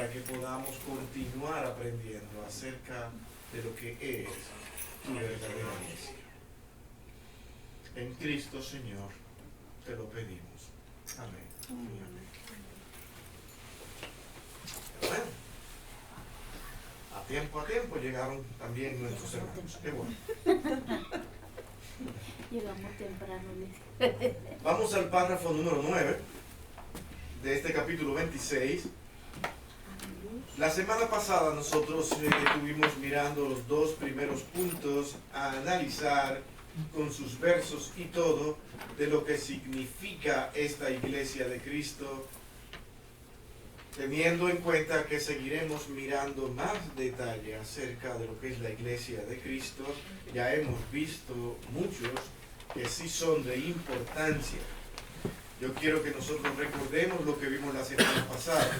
para que podamos continuar aprendiendo acerca de lo que es tu verdadera iglesia. En Cristo, Señor, te lo pedimos. Amén. Amén. Bueno, a tiempo llegaron también nuestros hermanos. Qué bueno. Llegamos temprano. Vamos al párrafo número 9 de este capítulo 26. La semana pasada nosotros estuvimos mirando los dos primeros puntos a analizar con sus versos y todo de lo que significa esta iglesia de Cristo, teniendo en cuenta que seguiremos mirando más detalle acerca de lo que es la iglesia de Cristo. Ya hemos visto muchos que sí son de importancia. Yo quiero que nosotros recordemos lo que vimos la semana pasada.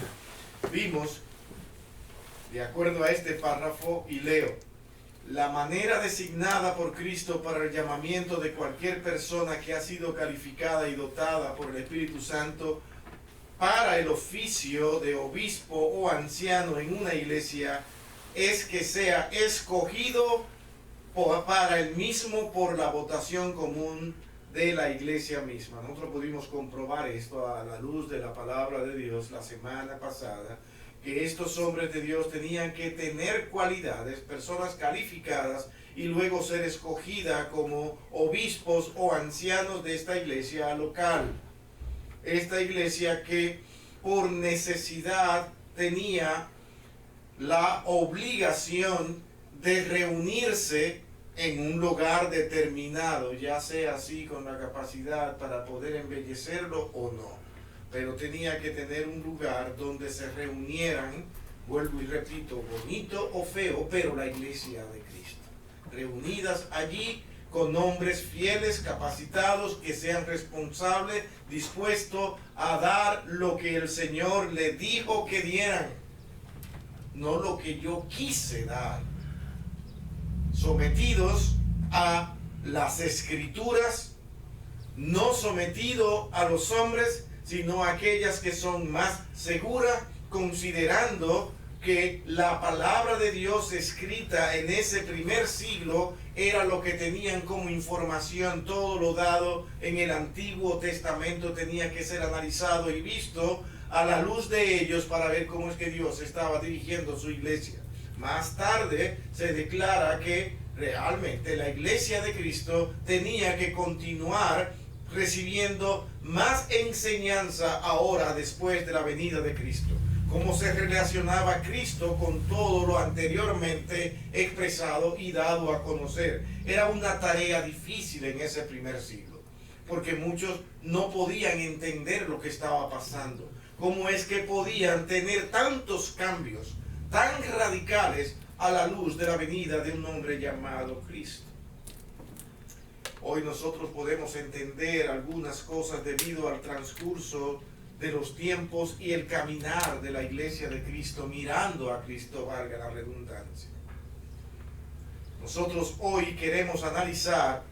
Vimos, de acuerdo a este párrafo, y leo: la manera designada por Cristo para el llamamiento de cualquier persona que ha sido calificada y dotada por el Espíritu Santo para el oficio de obispo o anciano en una iglesia es que sea escogido para el mismo por la votación común de la iglesia misma. Nosotros pudimos comprobar esto a la luz de la palabra de Dios la semana pasada, que estos hombres de Dios tenían que tener cualidades, personas calificadas, y luego ser escogida como obispos o ancianos de esta iglesia local. Esta iglesia que por necesidad tenía la obligación de reunirse en un lugar determinado, ya sea así con la capacidad para poder embellecerlo o no, pero tenía que tener un lugar donde se reunieran, vuelvo y repito, bonito o feo, pero la iglesia de Cristo, reunidas allí con hombres fieles, capacitados, que sean responsables, dispuestos a dar lo que el Señor le dijo que dieran, no lo que yo quise dar, sometidos a las Escrituras, no sometidos a los hombres, sino a aquellas que son más seguras, considerando que la palabra de Dios escrita en ese primer siglo era lo que tenían como información. Todo lo dado en el Antiguo Testamento tenía que ser analizado y visto a la luz de ellos para ver cómo es que Dios estaba dirigiendo su iglesia. Más tarde se declara que realmente la iglesia de Cristo tenía que continuar recibiendo más enseñanza ahora después de la venida de Cristo. Cómo se relacionaba Cristo con todo lo anteriormente expresado y dado a conocer. Era una tarea difícil en ese primer siglo, porque muchos no podían entender lo que estaba pasando. Cómo es que podían tener tantos cambios tan radicales a la luz de la venida de un hombre llamado Cristo. Hoy nosotros podemos entender algunas cosas debido al transcurso de los tiempos y el caminar de la iglesia de Cristo, mirando a Cristo, valga la redundancia. Nosotros hoy queremos analizar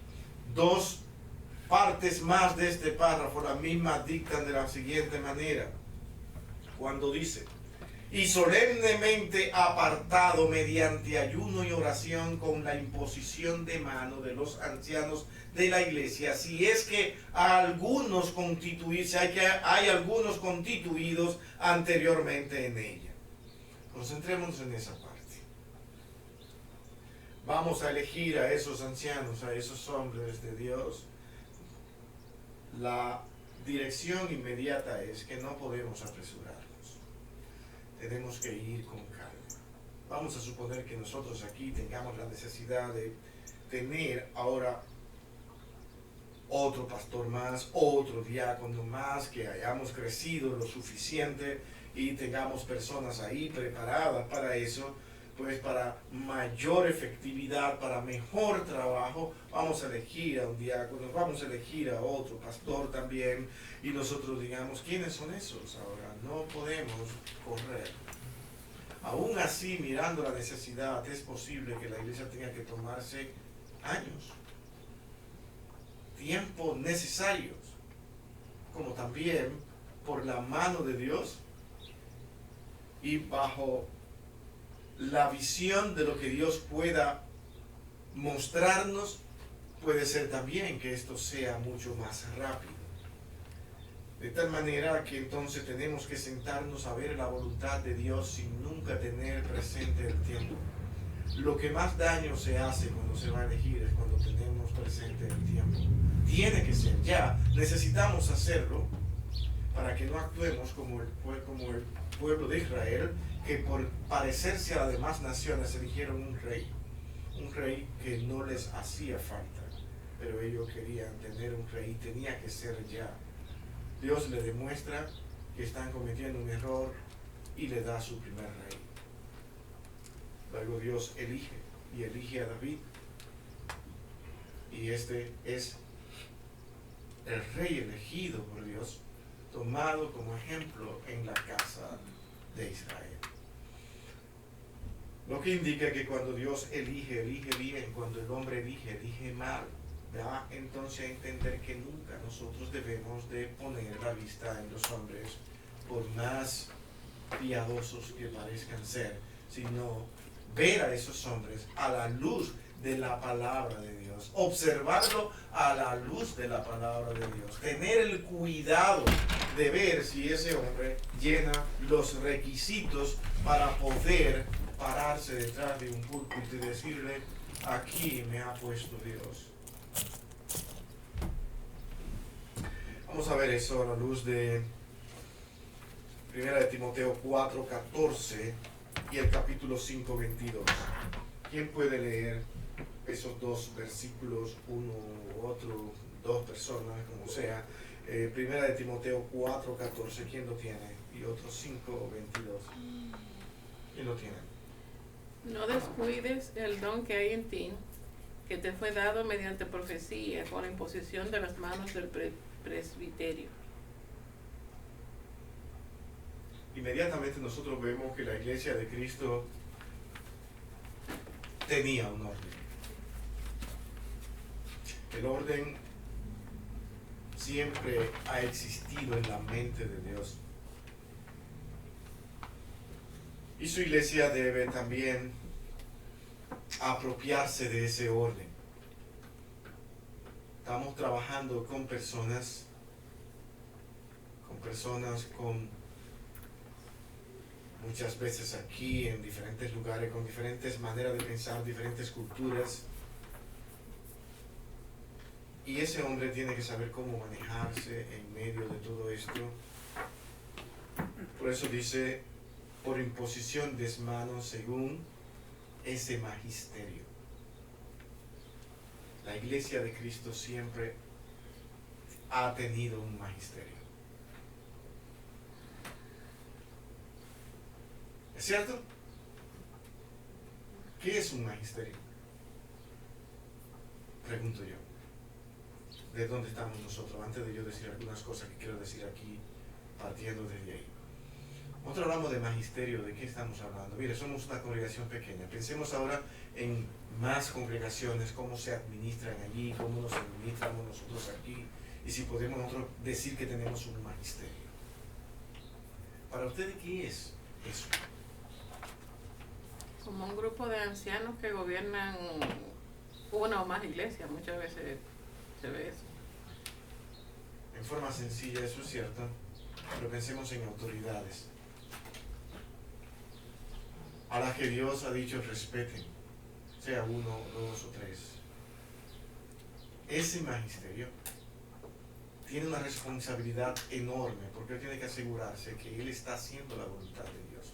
dos partes más de este párrafo. La misma dictan de la siguiente manera, cuando dice: y solemnemente apartado mediante ayuno y oración con la imposición de mano de los ancianos de la iglesia, si es que hay algunos constituidos anteriormente en ella. Concentrémonos en esa parte. Vamos a elegir a esos ancianos, a esos hombres de Dios. La dirección inmediata es que no podemos apresurarnos. Tenemos que ir con calma. Vamos a suponer que nosotros aquí tengamos la necesidad de tener ahora otro pastor más, otro diácono más, que hayamos crecido lo suficiente y tengamos personas ahí preparadas para eso, pues para mayor efectividad, para mejor trabajo, vamos a elegir a un diácono, vamos a elegir a otro pastor también, y nosotros digamos, ¿quiénes son esos ahora? No podemos correr. Aún así, mirando la necesidad, es posible que la iglesia tenga que tomarse años, tiempos necesarios, como también por la mano de Dios y bajo la visión de lo que Dios pueda mostrarnos, puede ser también que esto sea mucho más rápido. De tal manera que entonces tenemos que sentarnos a ver la voluntad de Dios sin nunca tener presente el tiempo. Lo que más daño se hace cuando se va a elegir es cuando tenemos presente el tiempo. Tiene que ser ya. Necesitamos hacerlo para que no actuemos como el pueblo de Israel, que por parecerse a las demás naciones eligieron un rey que no les hacía falta, pero ellos querían tener un rey, tenía que ser ya. Dios le demuestra que están cometiendo un error y le da su primer rey. Luego Dios elige a David, y este es el rey elegido por Dios, tomado como ejemplo en la casa de Israel. Lo que indica que cuando Dios elige bien, cuando el hombre elige mal, da entonces a entender que nunca nosotros debemos de poner la vista en los hombres, por más piadosos que parezcan ser, sino ver a esos hombres a la luz de la palabra de Dios, observarlo a la luz de la palabra de Dios, tener el cuidado de ver si ese hombre llena los requisitos para poder pararse detrás de un púlpito y decirle: aquí me ha puesto Dios. Vamos a ver eso a la luz de 1 de Timoteo 4:14 y el capítulo 5:22. ¿Quién puede leer esos dos versículos, uno u otro, dos personas, como sea? 1 de Timoteo 4:14, ¿quién lo tiene? Y otro 5:22. ¿Quién lo tiene? No descuides el don que hay en ti, que te fue dado mediante profecía, con la imposición de las manos del presbiterio. Inmediatamente nosotros vemos que la iglesia de Cristo tenía un orden. El orden siempre ha existido en la mente de Dios. Y su iglesia debe también apropiarse de ese orden. Estamos trabajando con personas muchas veces aquí en diferentes lugares, con diferentes maneras de pensar, diferentes culturas. Y ese hombre tiene que saber cómo manejarse en medio de todo esto. Por eso dice: por imposición de manos según ese magisterio. La iglesia de Cristo siempre ha tenido un magisterio. ¿Es cierto? ¿Qué es un magisterio? Pregunto yo. ¿De dónde estamos nosotros? Antes de yo decir algunas cosas que quiero decir aquí, partiendo desde ahí. Nosotros hablamos de magisterio. ¿De qué estamos hablando? Mire, somos una congregación pequeña. Pensemos ahora en más congregaciones, cómo se administran allí, cómo nos administramos nosotros aquí, y si podemos nosotros decir que tenemos un magisterio. ¿Para ustedes qué es eso? Como un grupo de ancianos que gobiernan una o más iglesias, muchas veces se ve eso. En forma sencilla, eso es cierto, pero pensemos en autoridades a las que Dios ha dicho respeten, sea uno, dos o tres. Ese magisterio tiene una responsabilidad enorme, porque él tiene que asegurarse que él está haciendo la voluntad de Dios.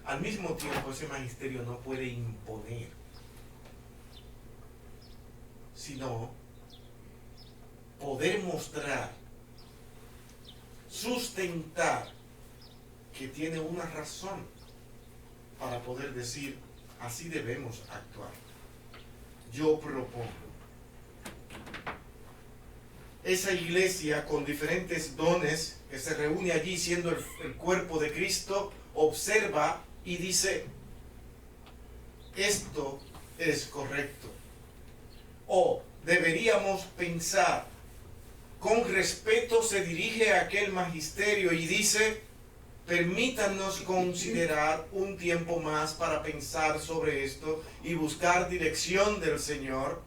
Al mismo tiempo, ese magisterio no puede imponer, sino poder mostrar, sustentar que tiene una razón para poder decir: así debemos actuar. Yo propongo. Esa iglesia con diferentes dones que se reúne allí siendo el cuerpo de Cristo, observa y dice: esto es correcto. O deberíamos pensar, con respeto se dirige a aquel magisterio y dice: Permítanos considerar un tiempo más para pensar sobre esto y buscar dirección del Señor.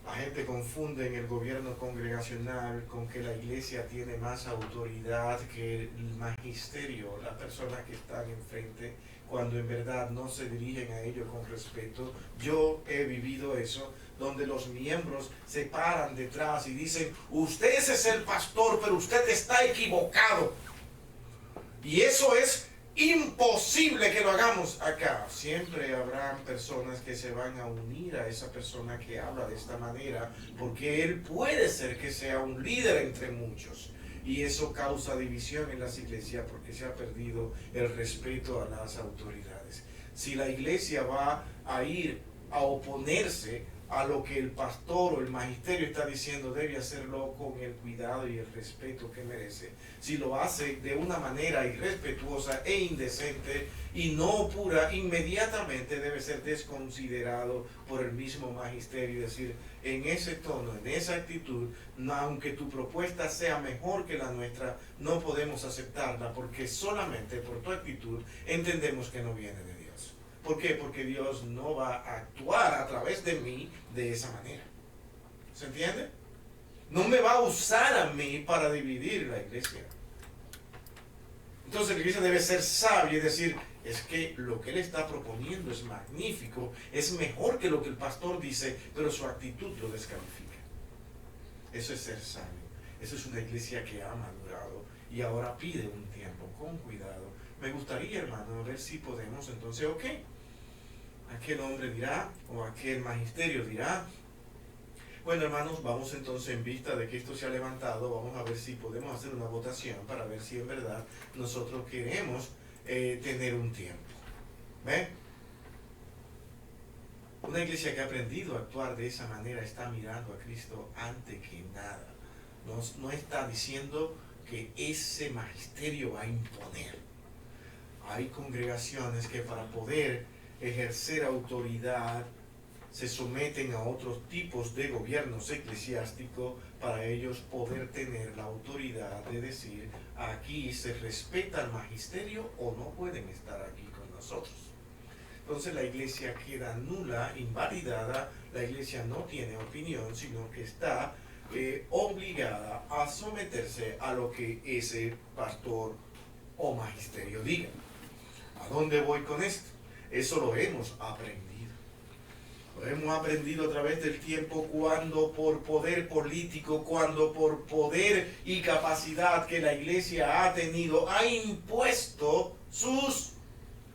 La gente confunde en el gobierno congregacional con que la iglesia tiene más autoridad que el magisterio, las personas que están enfrente, cuando en verdad no se dirigen a ellos con respeto. Yo he vivido eso, donde los miembros se paran detrás y dicen, usted es el pastor, pero usted está equivocado. Y eso es imposible que lo hagamos acá. Siempre habrán personas que se van a unir a esa persona que habla de esta manera, porque él puede ser que sea un líder entre muchos. Y eso causa división en las iglesias porque se ha perdido el respeto a las autoridades. Si la iglesia va a ir a oponerse a lo que el pastor o el magisterio está diciendo, debe hacerlo con el cuidado y el respeto que merece. Si lo hace de una manera irrespetuosa e indecente y no pura, inmediatamente debe ser desconsiderado por el mismo magisterio y decir, en ese tono, en esa actitud, aunque tu propuesta sea mejor que la nuestra, no podemos aceptarla porque solamente por tu actitud entendemos que no viene de Dios. ¿Por qué? Porque Dios no va a actuar a través de mí de esa manera. ¿Se entiende? No me va a usar a mí para dividir la iglesia. Entonces la iglesia debe ser sabia y decir, es que lo que él está proponiendo es magnífico, es mejor que lo que el pastor dice, pero su actitud lo descalifica. Eso es ser sabio. Eso es una iglesia que ha madurado y ahora pide un tiempo con cuidado. Me gustaría, hermano, ver si podemos, entonces, ok, aquel hombre dirá, o aquel magisterio dirá. Bueno, hermanos, vamos entonces, en vista de que esto se ha levantado, vamos a ver si podemos hacer una votación para ver si en verdad nosotros queremos tener un tiempo. ¿Ven? Una iglesia que ha aprendido a actuar de esa manera está mirando a Cristo antes que nada. No está diciendo que ese magisterio va a imponer. Hay congregaciones que para poder ejercer autoridad se someten a otros tipos de gobiernos eclesiásticos para ellos poder tener la autoridad de decir, aquí se respeta el magisterio o no pueden estar aquí con nosotros. Entonces la iglesia queda nula, invalidada, la iglesia no tiene opinión, sino que está obligada a someterse a lo que ese pastor o magisterio diga. ¿A dónde voy con esto? Eso lo hemos aprendido. Lo hemos aprendido a través del tiempo cuando por poder político, cuando por poder y capacidad que la iglesia ha tenido, ha impuesto sus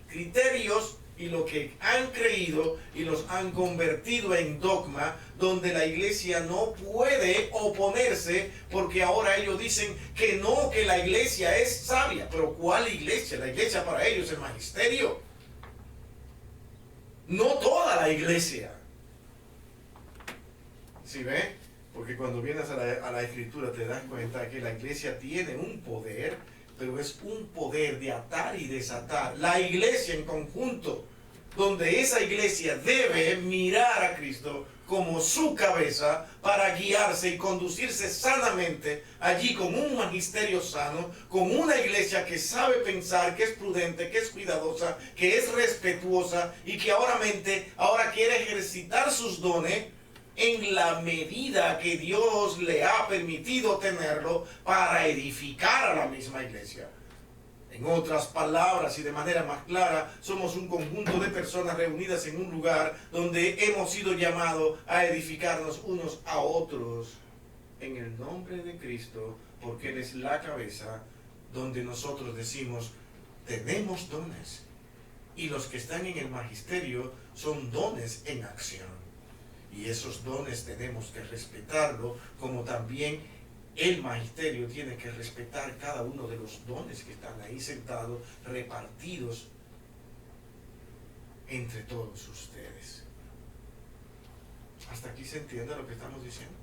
criterios y lo que han creído y los han convertido en dogma, donde la iglesia no puede oponerse porque ahora ellos dicen que no, que la iglesia es sabia. Pero ¿cuál iglesia? La iglesia para ellos es el magisterio. No toda la iglesia. ¿Sí ve? Porque cuando vienes a la escritura te das cuenta que la iglesia tiene un poder, pero es un poder de atar y desatar. La iglesia en conjunto, donde esa iglesia debe mirar a Cristo como su cabeza para guiarse y conducirse sanamente allí con un magisterio sano, con una iglesia que sabe pensar, que es prudente, que es cuidadosa, que es respetuosa y que ahora quiere ejercitar sus dones en la medida que Dios le ha permitido tenerlo para edificar a la misma iglesia. En otras palabras y de manera más clara, somos un conjunto de personas reunidas en un lugar donde hemos sido llamados a edificarnos unos a otros en el nombre de Cristo, porque Él es la cabeza, donde nosotros decimos, tenemos dones. Y los que están en el magisterio son dones en acción. Y esos dones tenemos que respetarlo, como también el magisterio tiene que respetar cada uno de los dones que están ahí sentados, repartidos entre todos ustedes. ¿Hasta aquí se entiende lo que estamos diciendo?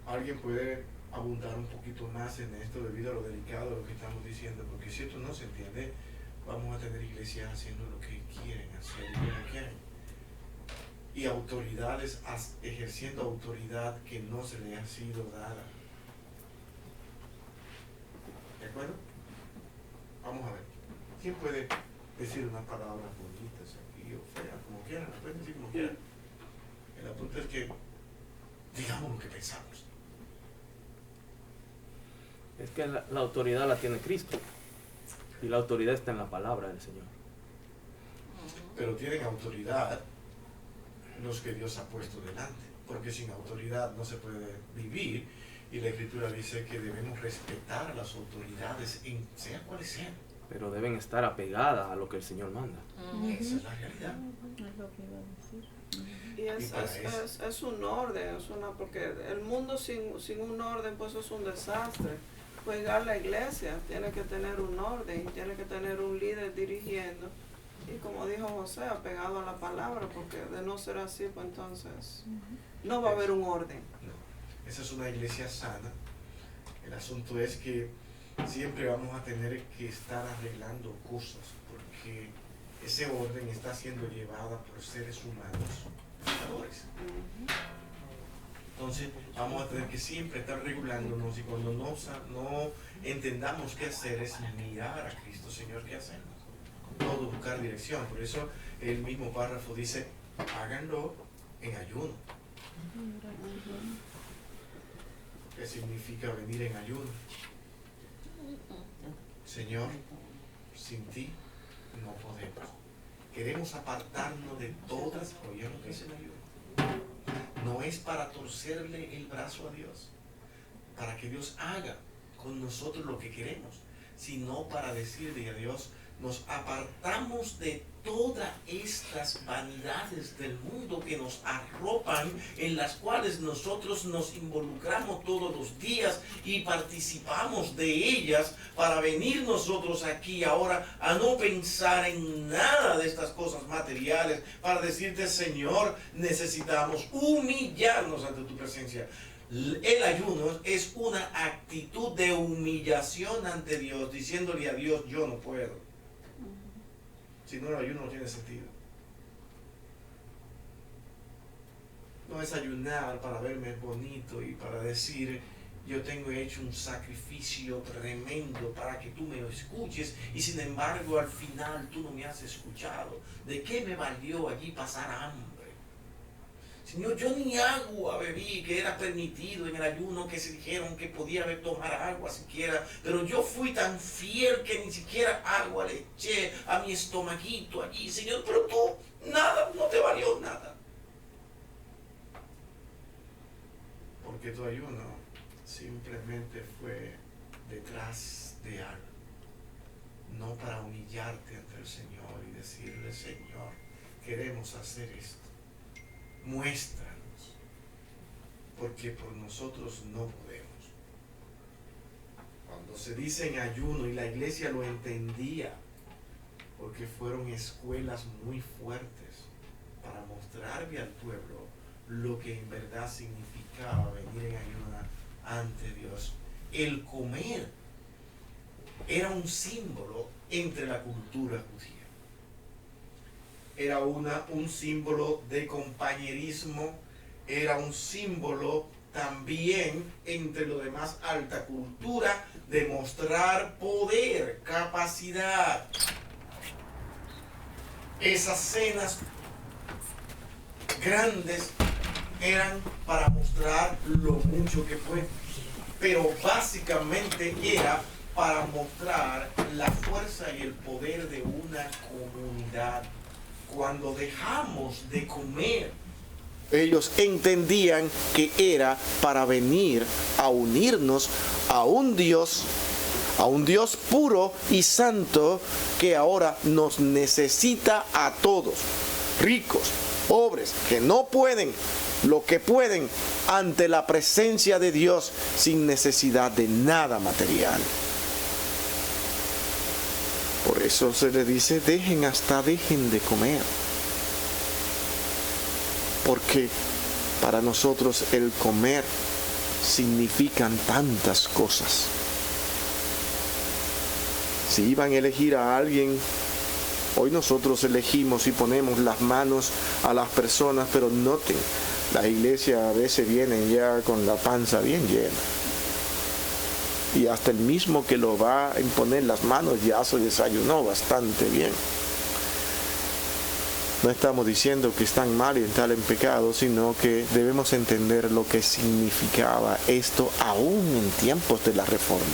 ¿Alguien puede abundar un poquito más en esto debido a lo delicado de lo que estamos diciendo? Porque si esto no se entiende, vamos a tener iglesias haciendo lo que quieren hacer y no quieren. y autoridades ejerciendo autoridad que no se le ha sido dada. ¿De acuerdo? Vamos a ver. ¿Quién puede decir unas palabras bonitas aquí o feas, como quieran? Pueden decir como quieran. El apunte es que digamos lo que pensamos. Es que la autoridad la tiene Cristo. Y la autoridad está en la palabra del Señor. Pero tienen autoridad los que Dios ha puesto delante. Porque sin autoridad no se puede vivir. Y la Escritura dice que debemos respetar a las autoridades, sean cuales sean. Pero deben estar apegadas a lo que el Señor manda. Esa es la realidad. Es lo que iba a decir. Y es un orden, porque el mundo sin un orden pues es un desastre. Pues igual la iglesia tiene que tener un orden, tiene que tener un líder dirigiendo. Y como dijo José, apegado a la palabra, porque de no ser así, pues entonces no va a haber un orden. No, esa es una iglesia sana. El asunto es que siempre vamos a tener que estar arreglando cosas, porque ese orden está siendo llevado por seres humanos pecadores. Entonces vamos a tener que siempre estar regulándonos, y cuando no entendamos qué hacer es mirar a Cristo. Señor, ¿qué hacemos? Todo buscar dirección. Por eso el mismo párrafo dice, háganlo en ayuno. ¿Qué significa venir en ayuno? Señor, sin ti no podemos. Queremos apartarnos de todas, oyeron lo que es el ayuno. No es para torcerle el brazo a Dios, para que Dios haga con nosotros lo que queremos, sino para decirle a Dios, nos apartamos de todas estas vanidades del mundo que nos arropan, en las cuales nosotros nos involucramos todos los días y participamos de ellas, para venir nosotros aquí ahora a no pensar en nada de estas cosas materiales, para decirte, Señor, necesitamos humillarnos ante tu presencia. El ayuno es una actitud de humillación ante Dios, diciéndole a Dios, yo no puedo. Si no, el ayuno no tiene sentido. No es ayunar para verme bonito y para decir, yo tengo hecho un sacrificio tremendo para que tú me escuches, y sin embargo al final tú no me has escuchado. ¿De qué me valió allí pasar hambre? Señor, yo ni agua bebí, que era permitido en el ayuno, que se dijeron que podía tomar agua siquiera, pero yo fui tan fiel que ni siquiera agua le eché a mi estomaguito allí. Señor, pero tú, nada, no te valió nada. Porque tu ayuno simplemente fue detrás de algo, no para humillarte ante el Señor y decirle, Señor, queremos hacer esto. Muéstranos, porque por nosotros no podemos. Cuando se dice en ayuno, y la iglesia lo entendía, porque fueron escuelas muy fuertes para mostrarle al pueblo lo que en verdad significaba venir en ayuno ante Dios. El comer era un símbolo entre la cultura judía. Era un símbolo de compañerismo, era un símbolo también entre lo demás alta cultura de mostrar poder, capacidad. Esas cenas grandes eran para mostrar lo mucho que fue, pero básicamente era para mostrar la fuerza y el poder de una comunidad. Cuando dejamos de comer, ellos entendían que era para venir a unirnos a un Dios puro y santo, que ahora nos necesita a todos, ricos, pobres, que no pueden, lo que pueden, ante la presencia de Dios, sin necesidad de nada material. Por eso se le dice, dejen de comer. Porque para nosotros el comer significan tantas cosas. Si iban a elegir a alguien Hoy nosotros elegimos y ponemos las manos a las personas, pero noten, las iglesias a veces vienen ya con la panza bien llena. Y hasta el mismo que lo va a imponer las manos ya se desayunó bastante bien. No estamos diciendo que están mal y están en pecado, sino que debemos entender lo que significaba esto aún en tiempos de la Reforma.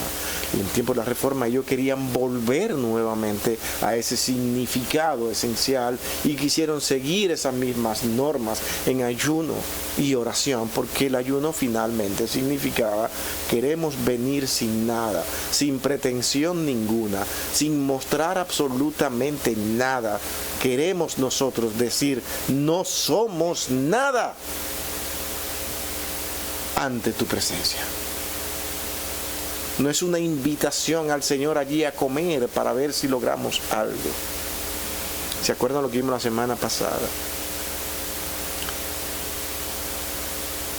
Y en tiempos de la Reforma ellos querían volver nuevamente a ese significado esencial y quisieron seguir esas mismas normas en ayuno y oración, porque el ayuno finalmente significaba: queremos venir sin nada, sin pretensión ninguna, sin mostrar absolutamente nada. Queremos nosotros decir: no somos nada ante tu presencia. No es una invitación al Señor allí a comer para ver si logramos algo. ¿Se acuerdan lo que vimos la semana pasada?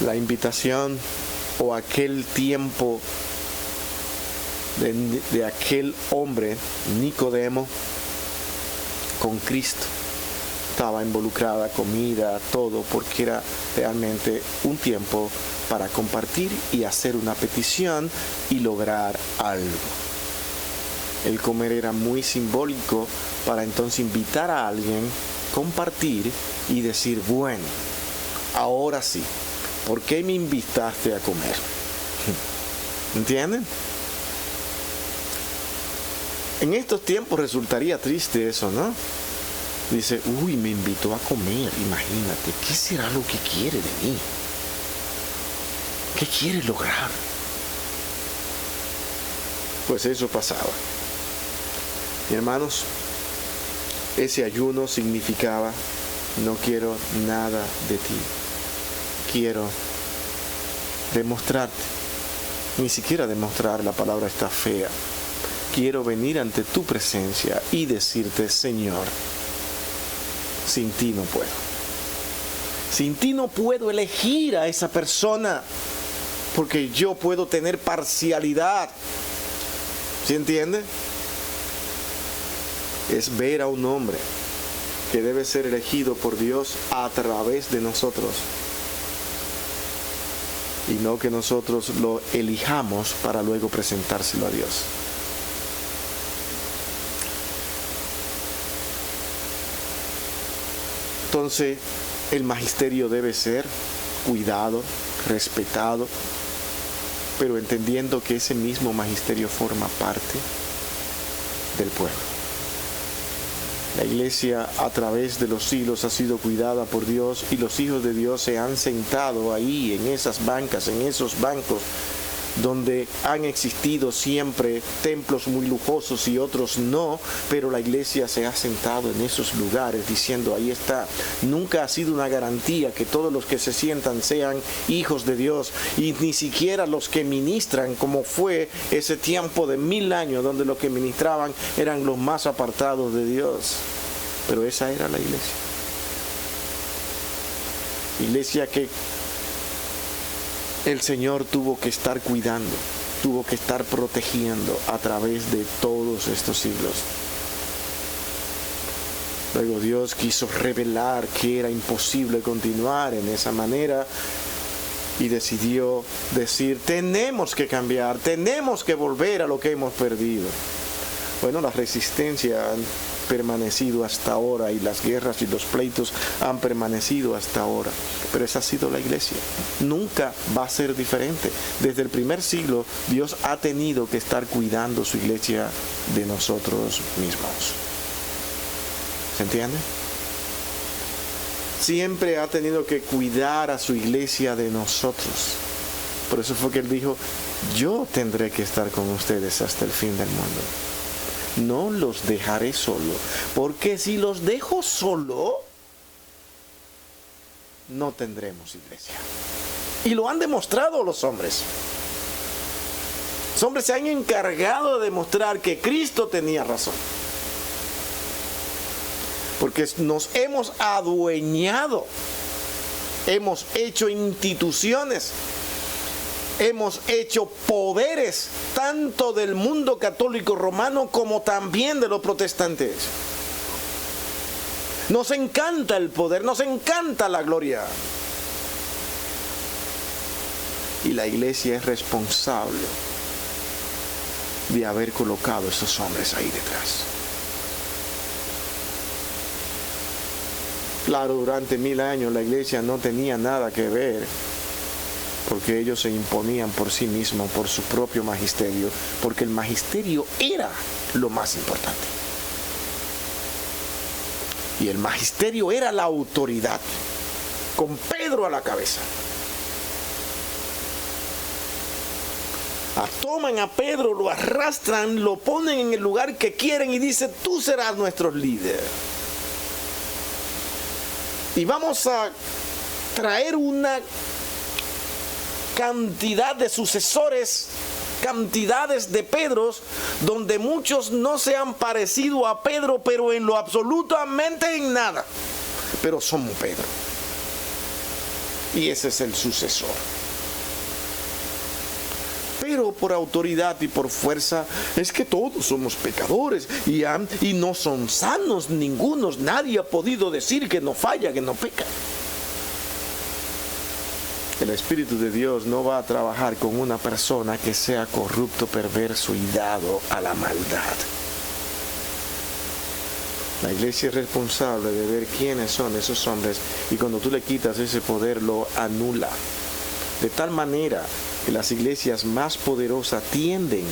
La invitación o aquel tiempo de aquel hombre, Nicodemo, con Cristo. Estaba involucrada comida, todo, porque era realmente un tiempo para compartir y hacer una petición y lograr algo. El comer era muy simbólico para entonces invitar a alguien, compartir y decir: bueno, ahora sí, ¿por qué me invitaste a comer? ¿Entienden? En estos tiempos resultaría triste eso, ¿no? Dice: uy, me invitó a comer, imagínate, ¿qué será lo que quiere de mí? ¿Qué quiere lograr? Pues eso pasaba. Y hermanos, ese ayuno significaba: no quiero nada de ti. Quiero demostrarte. Ni siquiera demostrar, la palabra está fea. Quiero venir ante tu presencia y decirte: Señor, sin ti no puedo. Sin ti no puedo elegir a esa persona, porque yo puedo tener parcialidad. ¿Sí entiende? Es ver a un hombre que debe ser elegido por Dios a través de nosotros, y no que nosotros lo elijamos para luego presentárselo a Dios. Entonces, el magisterio debe ser cuidado, respetado, pero entendiendo que ese mismo magisterio forma parte del pueblo. La iglesia a través de los siglos ha sido cuidada por Dios, y los hijos de Dios se han sentado ahí en esas bancas, en esos bancos donde han existido siempre templos muy lujosos y otros no, pero la iglesia se ha sentado en esos lugares diciendo: ahí está. Nunca ha sido una garantía que todos los que se sientan sean hijos de Dios, y ni siquiera los que ministran, como fue ese tiempo de 1000 años donde los que ministraban eran los más apartados de Dios. Pero esa era la iglesia. Iglesia que el Señor tuvo que estar cuidando, tuvo que estar protegiendo a través de todos estos siglos. Luego Dios quiso revelar que era imposible continuar en esa manera y decidió decir: tenemos que cambiar, tenemos que volver a lo que hemos perdido. Bueno, la resistencia han permanecido hasta ahora, y las guerras y los pleitos han permanecido hasta ahora, pero esa ha sido la iglesia. Nunca va a ser diferente. Desde el primer siglo Dios ha tenido que estar cuidando su iglesia de nosotros mismos. ¿Se entiende? Siempre ha tenido que cuidar a su iglesia de nosotros. Por eso fue que Él dijo: yo tendré que estar con ustedes hasta el fin del mundo. No los dejaré solo, porque si los dejo solo, no tendremos iglesia. Y lo han demostrado los hombres. Los hombres se han encargado de demostrar que Cristo tenía razón, porque nos hemos adueñado, hemos hecho instituciones, hemos hecho poderes tanto del mundo católico romano como también de los protestantes. Nos encanta el poder, nos encanta la gloria. Y la iglesia es responsable de haber colocado a esos hombres ahí detrás. Claro, durante 1000 años la iglesia no tenía nada que ver, porque ellos se imponían por sí mismos, por su propio magisterio, porque el magisterio era lo más importante. Y el magisterio era la autoridad, con Pedro a la cabeza. Toman a Pedro, lo arrastran, lo ponen en el lugar que quieren y dicen: tú serás nuestro líder. Y vamos a traer una cantidad de sucesores, cantidades de Pedros, donde muchos no se han parecido a Pedro, pero en lo absolutamente en nada. Pero somos Pedro. Y ese es el sucesor. Pero por autoridad y por fuerza, es que todos somos pecadores y no son sanos ningunos. Nadie ha podido decir que no falla, que no peca. El Espíritu de Dios no va a trabajar con una persona que sea corrupto, perverso y dado a la maldad. La iglesia es responsable de ver quiénes son esos hombres, y cuando tú le quitas ese poder lo anula. De tal manera que las iglesias más poderosas tienden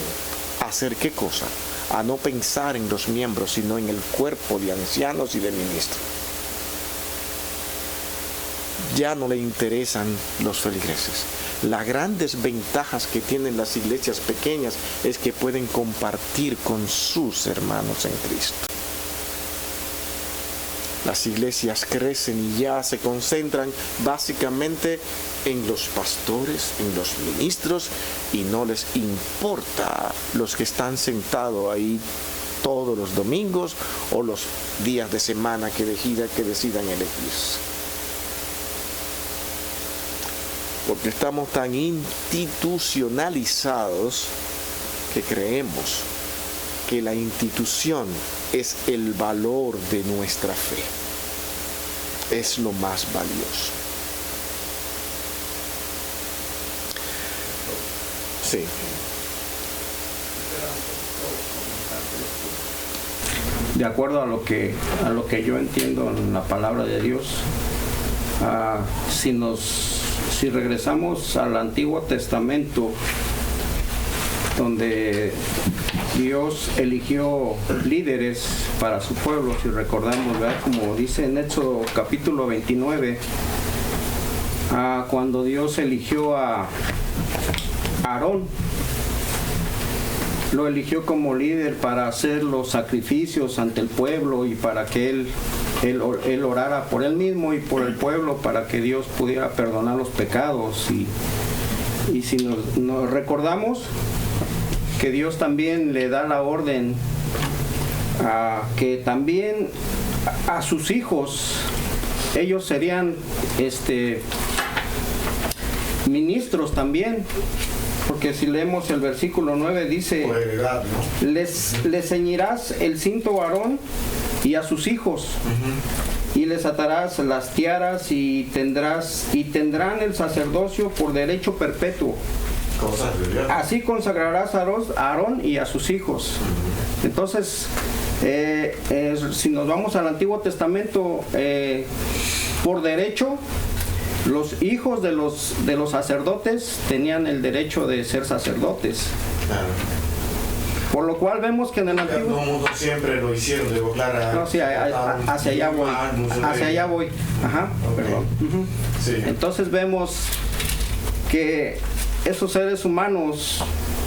a hacer ¿qué cosa? A no pensar en los miembros, sino en el cuerpo de ancianos y de ministros. Ya no le interesan los feligreses. Las grandes ventajas que tienen las iglesias pequeñas es que pueden compartir con sus hermanos en Cristo. Las iglesias crecen y ya se concentran básicamente en los pastores, en los ministros, y no les importa los que están sentados ahí todos los domingos o los días de semana que decidan elegirse. Porque estamos tan institucionalizados que creemos que la institución es el valor de nuestra fe. Es lo más valioso. Sí. De acuerdo a lo que yo entiendo en la palabra de Dios, si regresamos al Antiguo Testamento, donde Dios eligió líderes para su pueblo, si recordamos, ¿verdad? Como dice en Éxodo capítulo 29, cuando Dios eligió a Aarón, lo eligió como líder para hacer los sacrificios ante el pueblo y para que él orara por él mismo y por el pueblo, para que Dios pudiera perdonar los pecados. Y si nos recordamos que Dios también le da la orden que también a sus hijos, ellos serían ministros también, porque si leemos el versículo 9 dice: les ceñirás el cinto a Aarón y a sus hijos, y les atarás las tiaras y tendrán el sacerdocio por derecho perpetuo. Así consagrarás a Aarón y a sus hijos. Entonces, si nos vamos al Antiguo Testamento, por derecho, los hijos de los sacerdotes tenían el derecho de ser sacerdotes. Claro. Por lo cual vemos que en el Antiguo... No siempre lo hicieron, debo aclarar. No, sí, hacia allá voy. Hacia allá voy. Ajá, okay. Perdón. Sí. Entonces vemos que esos seres humanos,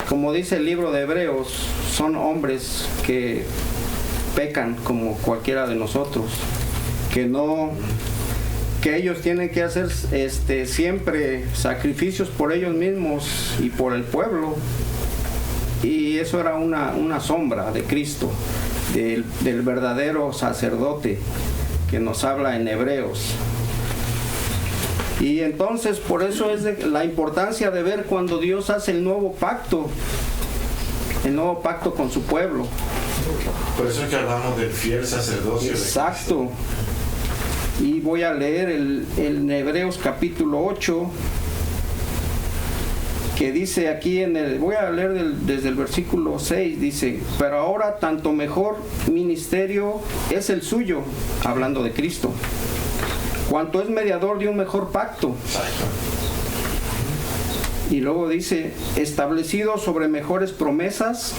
como dice el libro de Hebreos, son hombres que pecan como cualquiera de nosotros, que ellos tienen que hacer siempre sacrificios por ellos mismos y por el pueblo. Y eso era una sombra de Cristo, del verdadero sacerdote que nos habla en Hebreos. Y entonces por eso es la importancia de ver cuando Dios hace el nuevo pacto con su pueblo. Por eso es que hablamos del fiel sacerdocio. Exacto. Y voy a leer el Hebreos capítulo 8, que dice aquí voy a leer desde el versículo 6, dice: pero ahora tanto mejor ministerio es el suyo, hablando de Cristo, cuanto es mediador de un mejor pacto. Y luego dice: establecido sobre mejores promesas,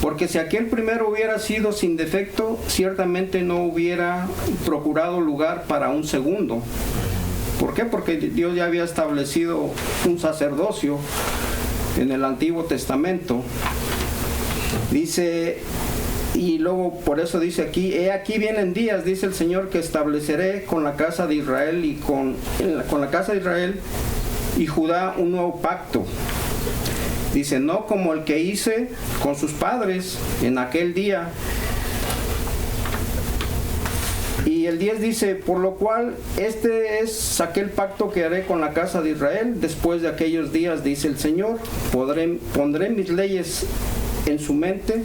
porque si aquel primero hubiera sido sin defecto, ciertamente no hubiera procurado lugar para un segundo. ¿Por qué? Porque Dios ya había establecido un sacerdocio en el Antiguo Testamento. Dice, y luego por eso dice aquí: he aquí vienen días, dice el Señor, que estableceré con la casa de Israel y con la casa de Israel y Judá un nuevo pacto. Dice: no como el que hice con sus padres en aquel día. Y el 10 dice: por lo cual este es aquel pacto que haré con la casa de Israel después de aquellos días, dice el Señor. Pondré mis leyes en su mente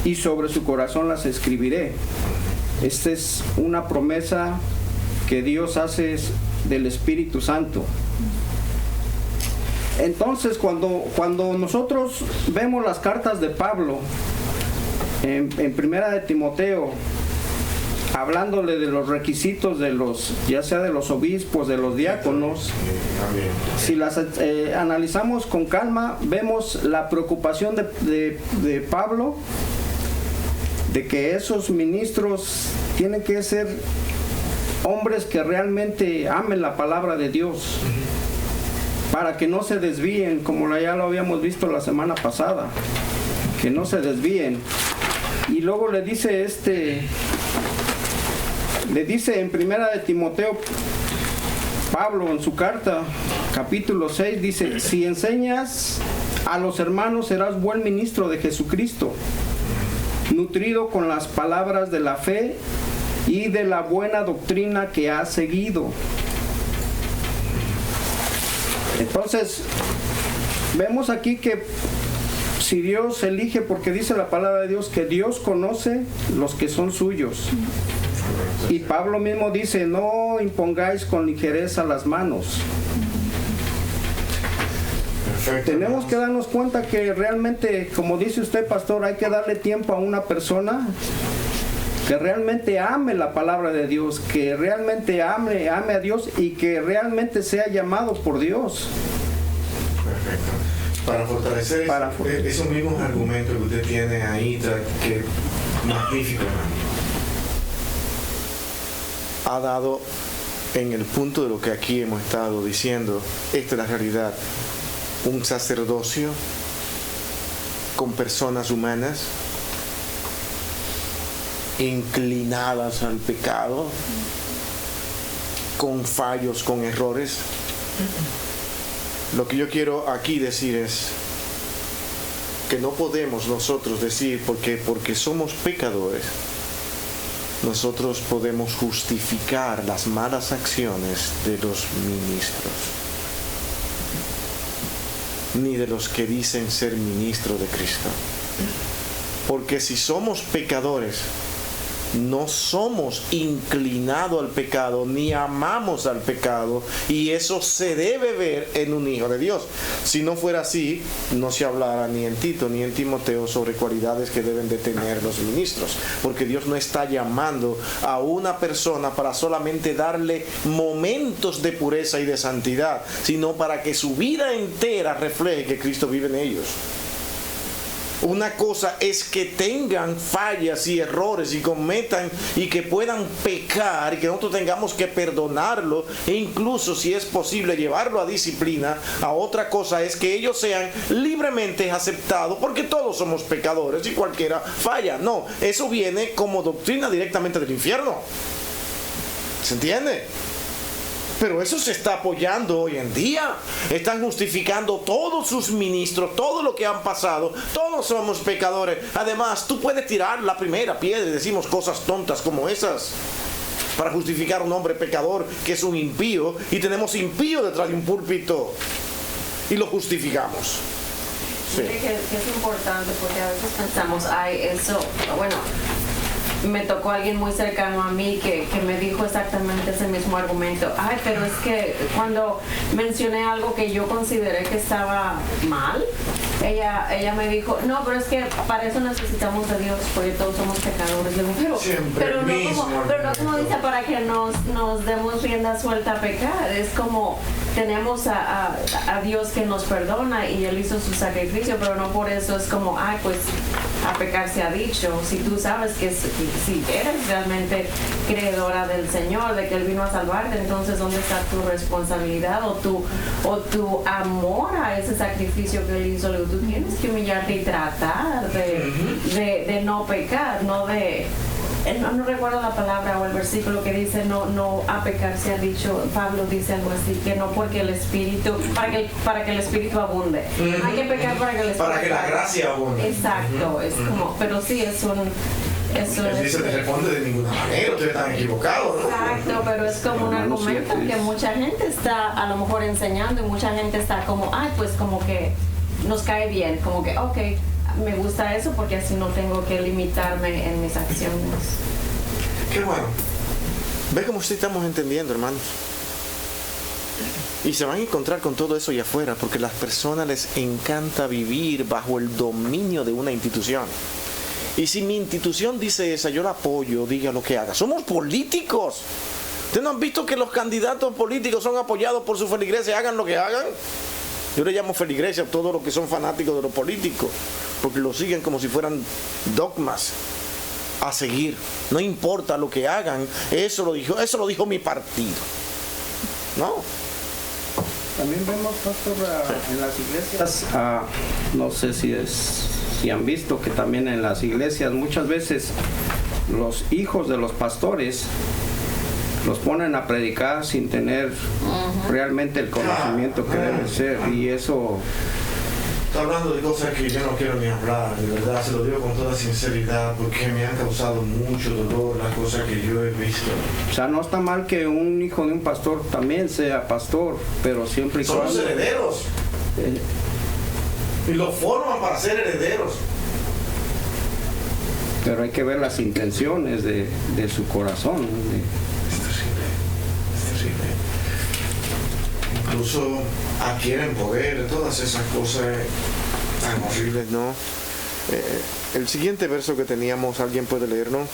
y sobre su corazón las escribiré. Esta es una promesa que Dios hace del Espíritu Santo. Entonces, cuando nosotros vemos las cartas de Pablo en Primera de Timoteo, hablándole de los requisitos ya sea de los obispos, de los diáconos, si las analizamos con calma, vemos la preocupación de Pablo de que esos ministros tienen que ser hombres que realmente amen la palabra de Dios, para que no se desvíen, como ya lo habíamos visto la semana pasada, que no se desvíen. Y luego le dice en Primera de Timoteo, Pablo en su carta, capítulo 6, dice: si enseñas a los hermanos, serás buen ministro de Jesucristo, nutrido con las palabras de la fe y de la buena doctrina que has seguido. Entonces, vemos aquí que si Dios elige, porque dice la palabra de Dios que Dios conoce los que son suyos. Y Pablo mismo dice: no impongáis con ligereza las manos. Perfecto. Tenemos que darnos cuenta que realmente, como dice usted, pastor, hay que darle tiempo a una persona que realmente ame la palabra de Dios, que realmente ame a Dios y que realmente sea llamado por Dios. Perfecto. Para fortalecer esos mismos argumentos que usted tiene ahí, que magnífico, hermano. Ha dado en el punto de lo que aquí hemos estado diciendo. Esta es la realidad: un sacerdocio con personas humanas inclinadas al pecado, con fallos, con errores. Lo que yo quiero aquí decir es que no podemos nosotros decir porque somos pecadores, nosotros podemos justificar las malas acciones de los ministros, ni de los que dicen ser ministros de Cristo. Porque si somos pecadores, no somos inclinados al pecado, ni amamos al pecado, y eso se debe ver en un hijo de Dios. Si no fuera así, no se hablara ni en Tito ni en Timoteo sobre cualidades que deben de tener los ministros, porque Dios no está llamando a una persona para solamente darle momentos de pureza y de santidad, sino para que su vida entera refleje que Cristo vive en ellos. Una cosa es que tengan fallas y errores y cometan y que puedan pecar y que nosotros tengamos que perdonarlo e incluso, si es posible, llevarlo a disciplina. A otra cosa es que ellos sean libremente aceptados, porque todos somos pecadores y cualquiera falla. No, eso viene como doctrina directamente del infierno. ¿Se entiende? Pero eso se está apoyando hoy en día. Están justificando todos sus ministros, todo lo que han pasado. Todos somos pecadores. Además, tú puedes tirar la primera piedra y decimos cosas tontas como esas para justificar a un hombre pecador que es un impío, y tenemos impío detrás de un púlpito y lo justificamos. mire que es importante porque a veces pensamos, ay, eso, bueno, me tocó alguien muy cercano a mí que me dijo exactamente ese mismo argumento. Ay, pero es que cuando mencioné algo que yo consideré que estaba mal, ella me dijo, no, pero es que para eso necesitamos de Dios, porque todos somos pecadores. Le digo, pero no como dice para que nos demos rienda suelta a pecar. Es como tenemos a Dios que nos perdona y Él hizo su sacrificio, pero no por eso es como, ay, pues a pecar se ha dicho. Si tú sabes que si eres realmente creedora del Señor, de que Él vino a salvarte, entonces ¿dónde está tu responsabilidad o tu amor a ese sacrificio que Él hizo? Tú tienes que humillarte y tratar de no pecar, no recuerdo la palabra o el versículo que dice no a pecar se ha dicho. Pablo dice algo así, que no porque el espíritu, para que el espíritu abunde. Hay que pecar para que el espíritu para que la gracia abunde. Exacto, es como, pero sí es un... Él dice, te responde de ninguna manera, ustedes están equivocados, ¿no? Exacto, pero es como un argumento que mucha gente está a lo mejor enseñando y mucha gente está como, ay, pues como que nos cae bien, como que, ok, me gusta eso porque así no tengo que limitarme en mis acciones. Qué bueno. ¿Ve cómo sí estamos entendiendo, hermanos? Y se van a encontrar con todo eso allá afuera, porque a las personas les encanta vivir bajo el dominio de una institución. Y si mi institución dice esa, yo la apoyo, diga lo que haga. Somos políticos. ¿Ustedes no han visto que los candidatos políticos son apoyados por su feligresía, hagan lo que hagan? Yo le llamo feligresía a todos los que son fanáticos de los políticos, porque lo siguen como si fueran dogmas a seguir. No importa lo que hagan, eso lo dijo mi partido. No. También vemos, pastor, en las iglesias, no sé si han visto que también en las iglesias muchas veces los hijos de los pastores los ponen a predicar sin tener realmente el conocimiento que debe ser, y eso... Está hablando de cosas que yo no quiero ni hablar, de verdad, se lo digo con toda sinceridad, porque me han causado mucho dolor las cosas que yo he visto. O sea, no está mal que un hijo de un pastor también sea pastor, pero siempre y cuando... Son los herederos. Y lo forman para ser herederos. Pero hay que ver las intenciones de su corazón, ¿no? Es terrible. Incluso adquieren poder, todas esas cosas tan horribles, ¿no? El siguiente verso que teníamos, ¿alguien puede leernos?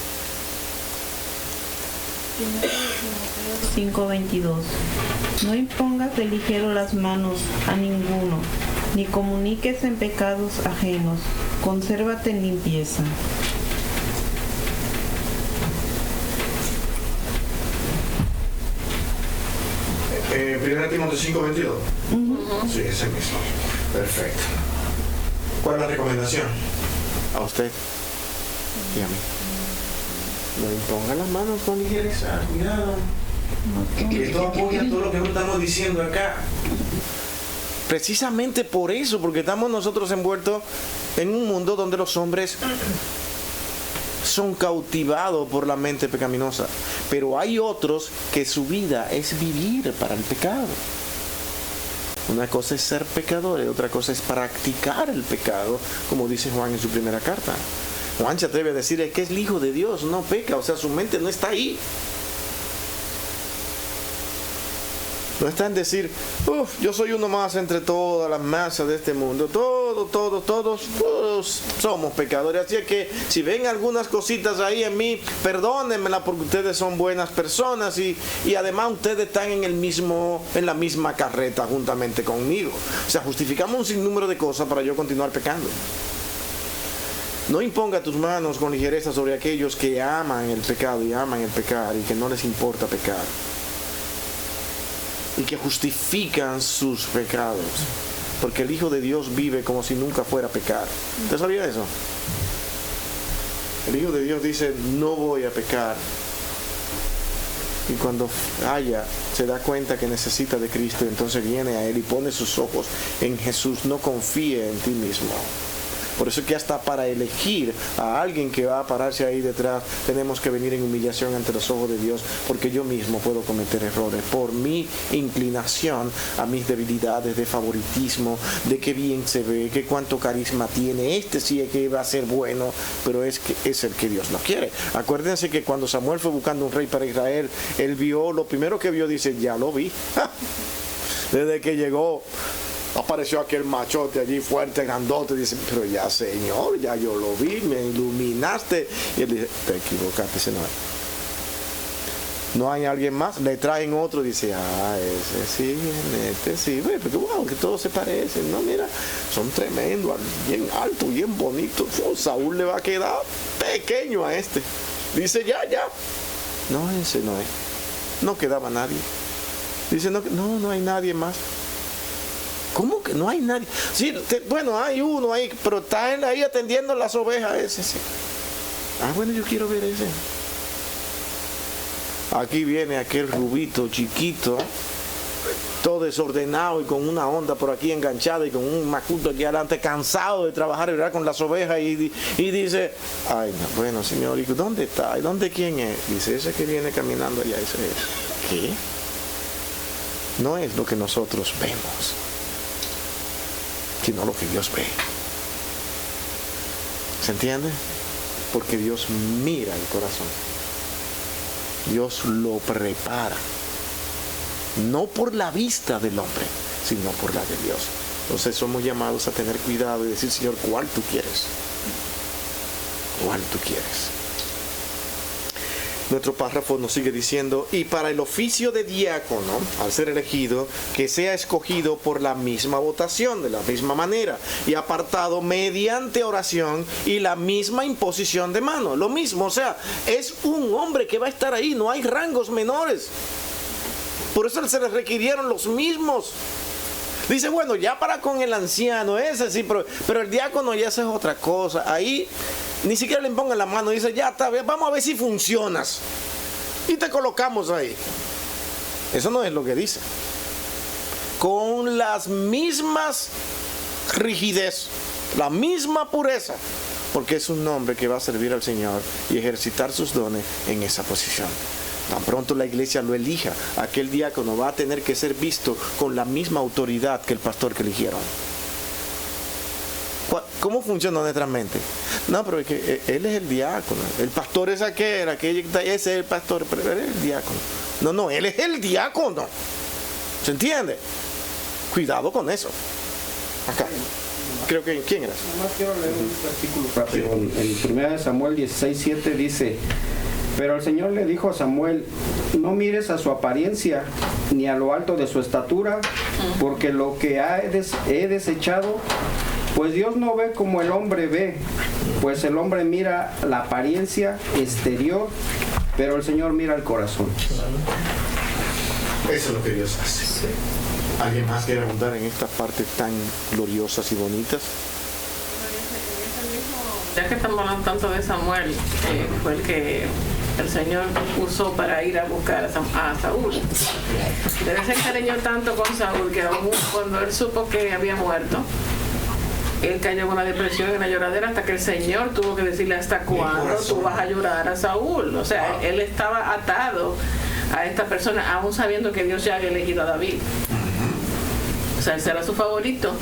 5:22. No impongas de ligero las manos a ninguno, ni comuniques en pecados ajenos. Consérvate en limpieza. Primera Timoteo 5:22. Sí, ese mismo. Perfecto. ¿Cuál es la recomendación? A usted y a mí. No imponga las manos con ligereza, cuidado. Que esto apoya todo lo que nosotros estamos diciendo acá. Precisamente por eso, porque estamos nosotros envueltos en un mundo donde los hombres son cautivados por la mente pecaminosa, pero hay otros que su vida es vivir para el pecado. Una cosa es ser pecador y otra cosa es practicar el pecado, como dice Juan en su primera carta. Juan se atreve a decir que es el Hijo de Dios, no peca, o sea, su mente no está ahí. No está en decir, yo soy uno más entre todas las masas de este mundo. Todos somos pecadores. Así que si ven algunas cositas ahí en mí, perdónenmela porque ustedes son buenas personas y además ustedes están en la misma carreta juntamente conmigo. O sea, justificamos un sinnúmero de cosas para yo continuar pecando. No imponga tus manos con ligereza sobre aquellos que aman el pecado y aman el pecar y que no les importa pecar. Y que justifican sus pecados, porque el Hijo de Dios vive como si nunca fuera a pecar. ¿Usted sabía eso? El Hijo de Dios dice, no voy a pecar. Y cuando falla, se da cuenta que necesita de Cristo, entonces viene a Él y pone sus ojos en Jesús. No confíe en ti mismo. Por eso es que hasta para elegir a alguien que va a pararse ahí detrás, tenemos que venir en humillación ante los ojos de Dios, porque yo mismo puedo cometer errores por mi inclinación a mis debilidades de favoritismo, de qué bien se ve, que cuánto carisma tiene, este sí es que va a ser bueno, pero es que es el que Dios no quiere. Acuérdense que cuando Samuel fue buscando un rey para Israel, él vio, lo primero que vio, dice, ya lo vi. Desde que llegó, apareció aquel machote allí fuerte, grandote, dice, pero ya Señor, ya yo lo vi, me iluminaste. Y él dice, te equivocaste, ese no es. No hay alguien más, le traen otro, dice, ese sí, este sí, ve, porque wow, que todos se parecen, no, mira, son tremendos, bien altos, bien bonitos. Saúl le va a quedar pequeño a este. Dice, ya. No, ese no es. No quedaba nadie. Dice, no hay nadie más. ¿Cómo que no hay nadie? Sí, bueno, hay uno ahí, pero está él ahí atendiendo las ovejas, ese sí. Bueno, yo quiero ver ese. Aquí viene aquel rubito chiquito, todo desordenado y con una onda por aquí enganchada y con un macuto aquí adelante, cansado de trabajar y con las ovejas, y dice, ay, no, bueno, señor, ¿y dónde está? ¿Y dónde quién es? Dice, ese que viene caminando allá, ese es. ¿Qué? No es lo que nosotros vemos, sino lo que Dios ve. ¿Se entiende? Porque Dios mira el corazón. Dios lo prepara, no por la vista del hombre, sino por la de Dios. Entonces somos llamados a tener cuidado y decir, Señor, ¿cuál tú quieres? ¿Cuál tú quieres? Nuestro párrafo nos sigue diciendo, y para el oficio de diácono, al ser elegido, que sea escogido por la misma votación, de la misma manera, y apartado mediante oración y la misma imposición de mano. Lo mismo, o sea, es un hombre que va a estar ahí, no hay rangos menores. Por eso se les requirieron los mismos. Dice, bueno, ya para con el anciano, ese sí, pero el diácono ya esa es otra cosa. Ahí ni siquiera le pongan la mano, dice, ya está bien, vamos a ver si funcionas. Y te colocamos ahí. Eso no es lo que dice. Con las mismas rigidez, la misma pureza, porque es un hombre que va a servir al Señor y ejercitar sus dones en esa posición. Tan pronto la iglesia lo elija, aquel diácono va a tener que ser visto con la misma autoridad que el pastor que eligieron. ¿Cómo funciona nuestra mente? No, pero es que él es el diácono. El pastor es aquel, ese es el pastor, pero él es el diácono. No, él es el diácono. ¿Se entiende? Cuidado con eso. Acá. Creo que, ¿quién era? Nomás quiero leer un versículo rápido. En 1 Samuel 16:7 dice, pero el Señor le dijo a Samuel, no mires a su apariencia, ni a lo alto de su estatura, porque lo que he desechado, pues Dios no ve como el hombre ve, pues el hombre mira la apariencia exterior, pero el Señor mira el corazón. Eso es lo que Dios hace. Sí. ¿Alguien más quiere abundar en estas partes tan gloriosas y bonitas? Ya que estamos hablando tanto de Samuel, fue el que el Señor usó para ir a buscar a Saúl. Él se encariñó tanto con Saúl que aún cuando él supo que había muerto, él cayó en una depresión, en una lloradera, hasta que el Señor tuvo que decirle, ¿hasta cuándo tú vas a llorar a Saúl? O sea, él estaba atado a esta persona, aún sabiendo que Dios ya había elegido a David. O sea, él será su favorito.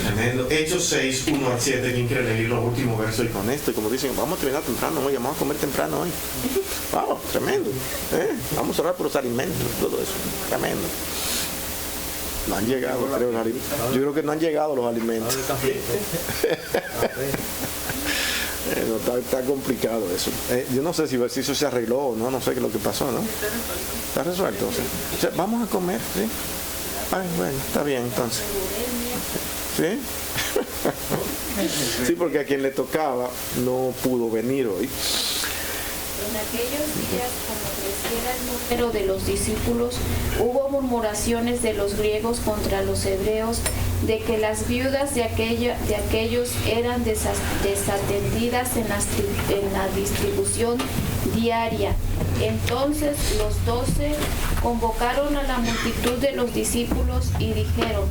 Tremendo. Hechos 6, 1 al 7, ¿quién quiere leer los últimos versos? Y con esto, y como dicen, vamos a terminar temprano hoy, vamos a comer temprano hoy. Wow, tremendo. Vamos a orar por los alimentos, todo eso. Tremendo. No han llegado, creo, los alimentos. Yo creo que no han llegado los alimentos. No, está complicado eso. Yo no sé si eso se arregló o no sé qué es lo que pasó, ¿no? Está resuelto. O sea, vamos a comer, ¿sí? Ay, bueno, está bien entonces. ¿Sí? Sí, porque a quien le tocaba no pudo venir hoy. En aquellos días, como creciera el número de los discípulos, hubo murmuraciones de los griegos contra los hebreos de que las viudas de aquellos eran desatendidas en la distribución diaria. Entonces los 12 convocaron a la multitud de los discípulos y dijeron: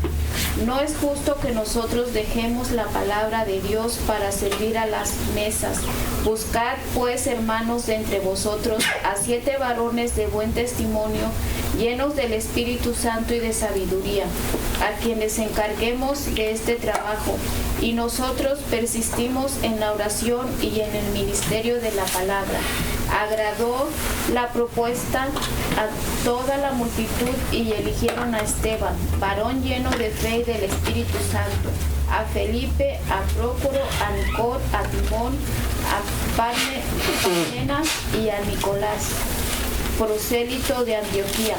no es justo que nosotros dejemos la palabra de Dios para servir a las mesas. Buscad pues, hermanos, de entre vosotros a 7 varones de buen testimonio, llenos del Espíritu Santo y de sabiduría, a quienes encarguemos de este trabajo. Y nosotros persistimos en la oración y en el ministerio de la palabra. Agradó la propuesta a toda la multitud y eligieron a Esteban, varón lleno de fe y del Espíritu Santo, a Felipe, a Prócoro, a Nicor, a Timón, a Parmenas y a Nicolás, prosélito de Antioquía,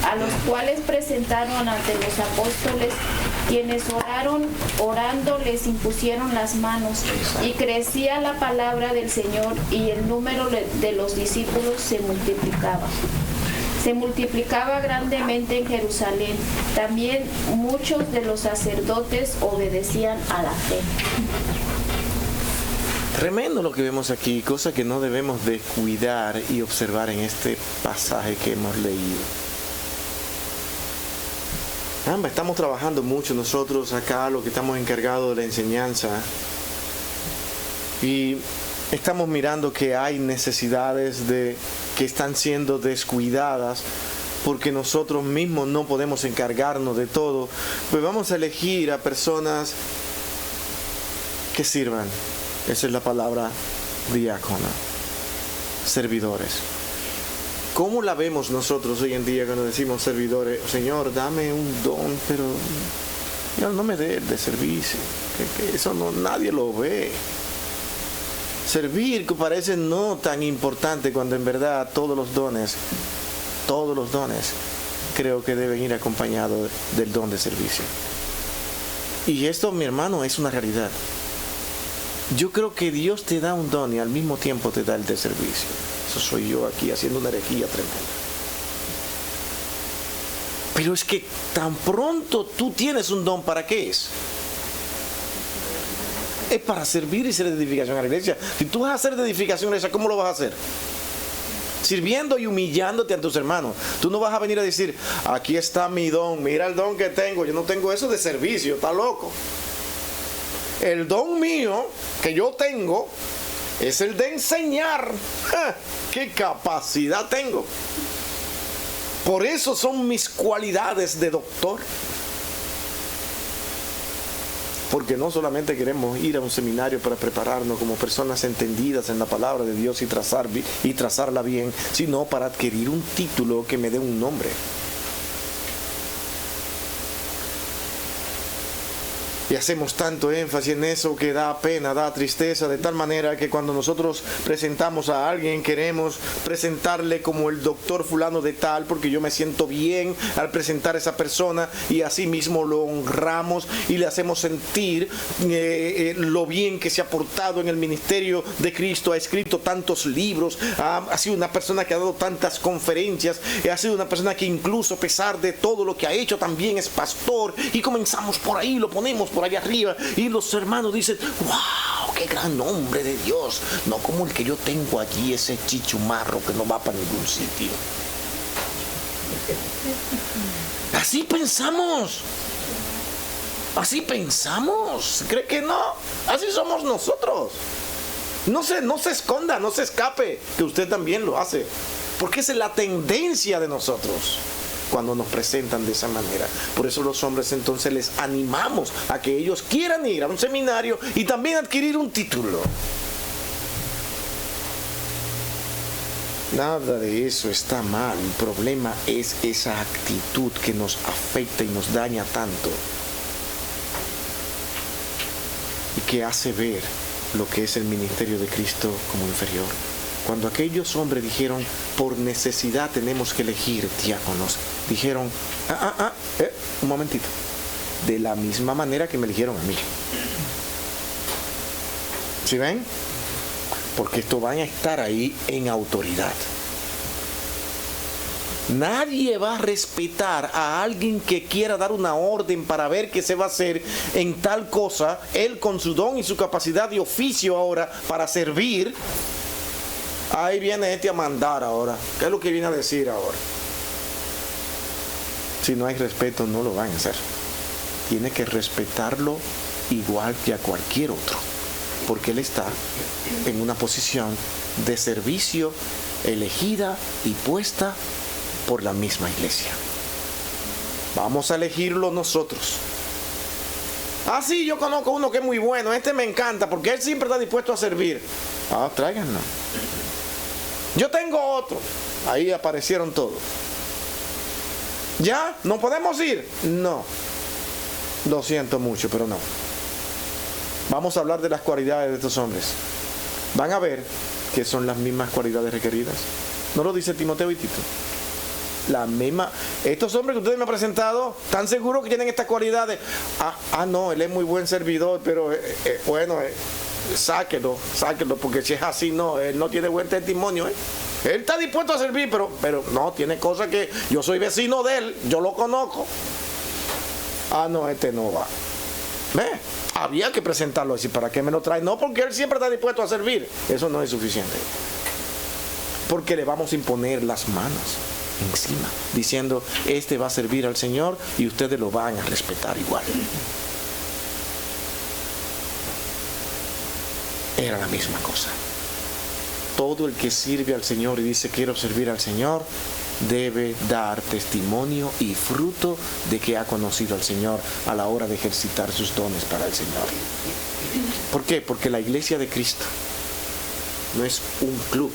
a los cuales presentaron ante los apóstoles, quienes orando les impusieron las manos, y crecía la palabra del Señor, y el número de los discípulos se multiplicaba. Se multiplicaba grandemente en Jerusalén. También muchos de los sacerdotes obedecían a la fe. Tremendo lo que vemos aquí, cosa que no debemos de cuidar y observar en este pasaje que hemos leído. Estamos trabajando mucho nosotros acá, lo que estamos encargados de la enseñanza, y estamos mirando que hay necesidades que están siendo descuidadas porque nosotros mismos no podemos encargarnos de todo. Pues vamos a elegir a personas que sirvan. Esa es la palabra diácona, servidores. ¿Cómo la vemos nosotros hoy en día cuando decimos servidores? Señor, dame un don, pero no me dé de servicio, que eso no, nadie lo ve. Servir que parece no tan importante, cuando en verdad todos los dones creo que deben ir acompañados del don de servicio. Y esto, mi hermano, es una realidad. Yo creo que Dios te da un don y al mismo tiempo te da el de servicio. Eso soy yo aquí haciendo una herejía tremenda. Pero es que tan pronto tú tienes un don, ¿para qué es? Es para servir y ser de edificación a la iglesia. Si tú vas a hacer de edificación a la iglesia, ¿cómo lo vas a hacer? Sirviendo y humillándote ante tus hermanos. Tú no vas a venir a decir: aquí está mi don, mira el don que tengo. Yo no tengo eso de servicio, está loco. El don mío que yo tengo es el de enseñar. ¡Qué capacidad tengo! Por eso son mis cualidades de doctor. Porque no solamente queremos ir a un seminario para prepararnos como personas entendidas en la palabra de Dios y trazarla bien, sino para adquirir un título que me dé un nombre. Y hacemos tanto énfasis en eso que da pena, da tristeza, de tal manera que cuando nosotros presentamos a alguien queremos presentarle como el doctor fulano de tal, porque yo me siento bien al presentar a esa persona, y así mismo lo honramos y le hacemos sentir lo bien que se ha portado en el ministerio de Cristo. Ha escrito tantos libros, ha sido una persona que ha dado tantas conferencias, ha sido una persona que incluso a pesar de todo lo que ha hecho también es pastor, y comenzamos por ahí, lo ponemos por allá arriba, y los hermanos dicen: wow, qué gran hombre de Dios, no como el que yo tengo allí, ese chichumarro que no va para ningún sitio. Así pensamos, ¿cree que no? Así somos nosotros. No se esconda, no se escape, que usted también lo hace, porque esa es la tendencia de nosotros cuando nos presentan de esa manera. Por eso los hombres entonces les animamos a que ellos quieran ir a un seminario y también adquirir un título. Nada de eso está mal. El problema es esa actitud que nos afecta y nos daña tanto, y que hace ver lo que es el ministerio de Cristo como inferior. Cuando aquellos hombres dijeron: por necesidad tenemos que elegir diáconos, dijeron: un momentito, de la misma manera que me eligieron a mí. ¿Sí ven? Porque estos van a estar ahí en autoridad. Nadie va a respetar a alguien que quiera dar una orden para ver qué se va a hacer en tal cosa, él con su don y su capacidad de oficio ahora para servir. Ahí viene este a mandar ahora. ¿Qué es lo que viene a decir ahora? Si no hay respeto, no lo van a hacer. Tiene que respetarlo igual que a cualquier otro, porque él está en una posición de servicio elegida y puesta por la misma iglesia. Vamos a elegirlo nosotros. Ah, sí, yo conozco uno que es muy bueno, este me encanta porque él siempre está dispuesto a servir. Ah, tráiganlo. Yo tengo otro. Ahí aparecieron todos. ¿Ya? ¿No podemos ir? No. Lo siento mucho, pero no. Vamos a hablar de las cualidades de estos hombres. Van a ver que son las mismas cualidades requeridas. ¿No lo dice Timoteo y Tito? La misma. Estos hombres que ustedes me han presentado, ¿están seguros que tienen estas cualidades? No, él es muy buen servidor, pero sáquelo, porque si es así, no, él no tiene buen testimonio, Él está dispuesto a servir, pero no, tiene cosas que yo soy vecino de él, yo lo conozco. No, este no va. ¿Ve? Había que presentarlo así. ¿Para qué me lo trae? No, porque él siempre está dispuesto a servir. Eso no es suficiente. Porque le vamos a imponer las manos encima, diciendo, este va a servir al Señor y ustedes lo van a respetar igual. Era la misma cosa. Todo el que sirve al Señor y dice quiero servir al Señor, debe dar testimonio y fruto de que ha conocido al Señor a la hora de ejercitar sus dones para el Señor. ¿Por qué? Porque la iglesia de Cristo no es un club,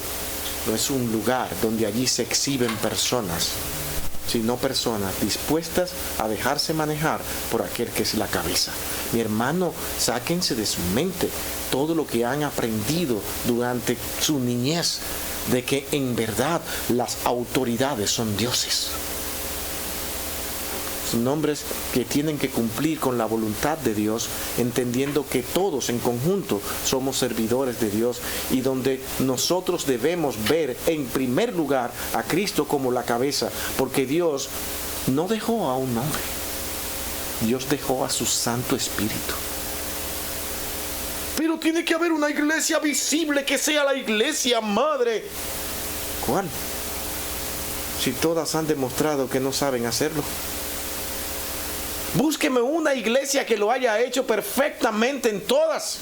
no es un lugar donde allí se exhiben personas, sino personas dispuestas a dejarse manejar por aquel que es la cabeza. Mi hermano, sáquense de su mente todo lo que han aprendido durante su niñez, de que en verdad las autoridades son dioses. Son hombres que tienen que cumplir con la voluntad de Dios, entendiendo que todos en conjunto somos servidores de Dios y donde nosotros debemos ver en primer lugar a Cristo como la cabeza, porque Dios no dejó a un hombre, Dios dejó a su Santo Espíritu. Pero tiene que haber una iglesia visible que sea la iglesia madre. ¿Cuál? Si todas han demostrado que no saben hacerlo. Búsqueme una iglesia que lo haya hecho perfectamente en todas.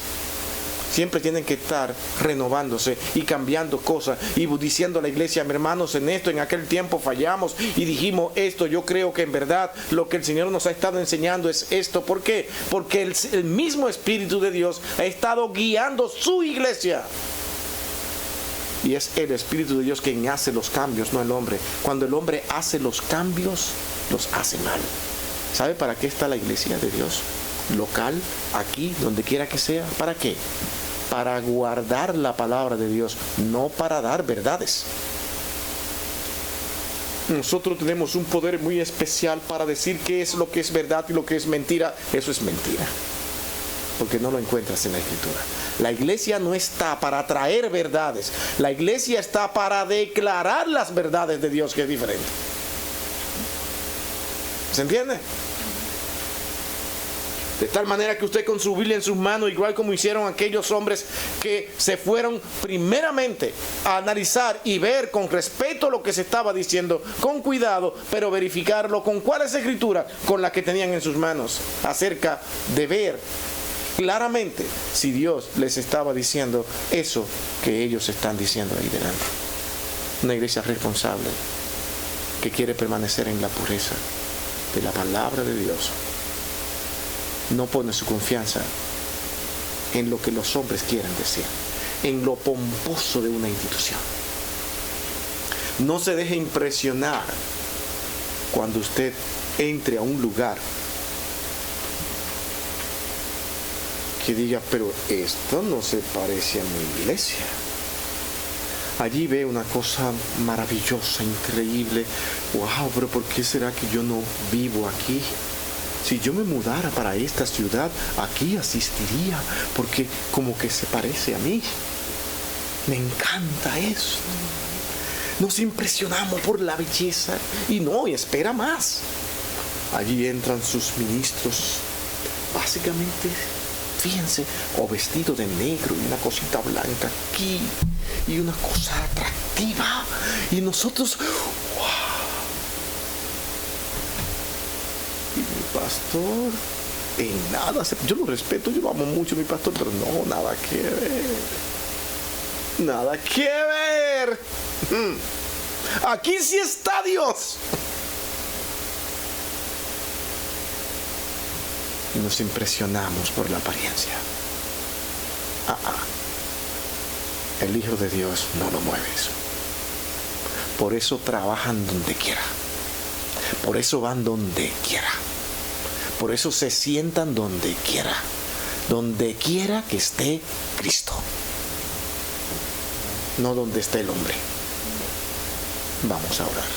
Siempre tienen que estar renovándose y cambiando cosas y diciendo a la iglesia, mis hermanos, en esto, en aquel tiempo fallamos y dijimos esto. Yo creo que en verdad lo que el Señor nos ha estado enseñando es esto. ¿Por qué? Porque el mismo Espíritu de Dios ha estado guiando su iglesia. Y es el Espíritu de Dios quien hace los cambios, no el hombre. Cuando el hombre hace los cambios, los hace mal. ¿Sabe para qué está la iglesia de Dios? Local, aquí, donde quiera que sea. ¿Para qué? Para guardar la palabra de Dios, no para dar verdades. Nosotros tenemos un poder muy especial para decir qué es lo que es verdad y lo que es mentira. Eso es mentira, porque no lo encuentras en la Escritura. La iglesia no está para traer verdades. La iglesia está para declarar las verdades de Dios, que es diferente. ¿Se entiende? De tal manera que usted con su Biblia en sus manos, igual como hicieron aquellos hombres que se fueron primeramente a analizar y ver con respeto lo que se estaba diciendo, con cuidado, pero verificarlo con cuáles escrituras, con las que tenían en sus manos, acerca de ver claramente si Dios les estaba diciendo eso que ellos están diciendo ahí delante. Una iglesia responsable que quiere permanecer en la pureza de la palabra de Dios. No pone su confianza en lo que los hombres quieren decir, en lo pomposo de una institución. No se deje impresionar cuando usted entre a un lugar que diga, pero esto no se parece a mi iglesia. Allí ve una cosa maravillosa, increíble. Wow, pero ¿por qué será que yo no vivo aquí? Si yo me mudara para esta ciudad, aquí asistiría, porque como que se parece a mí. Me encanta eso. Nos impresionamos por la belleza y espera más. Allí entran sus ministros, básicamente, fíjense, o vestido de negro y una cosita blanca aquí, y una cosa atractiva. Y nosotros, ¡wow! Y mi pastor, en nada, yo lo respeto, yo lo amo mucho, mi pastor, pero no, nada que ver. Nada que ver. Aquí sí está Dios. Y nos impresionamos por la apariencia. El Hijo de Dios no lo mueve eso. Por eso trabajan donde quiera. Por eso van donde quiera. Por eso se sientan donde quiera. Donde quiera que esté Cristo. No donde esté el hombre. Vamos a orar.